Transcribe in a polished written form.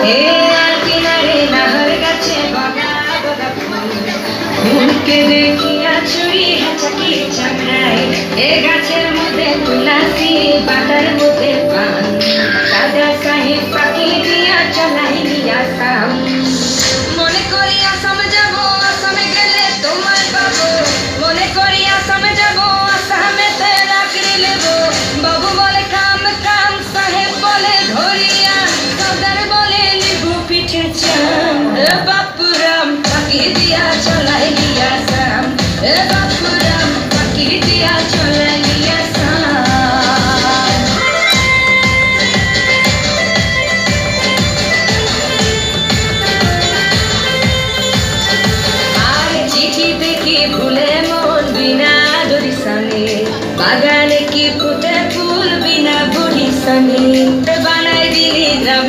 এ আর কিনারে নাহর গাছে বগা বগা ফুলকে দেখিয়া চুরি হাঁচাকি চামড়ায় এ গাছের মধ্যে তুলাসি পাতার মধ্যে পান সাদা সাহেব পাখি দিয়া চলাই নিয়া কাম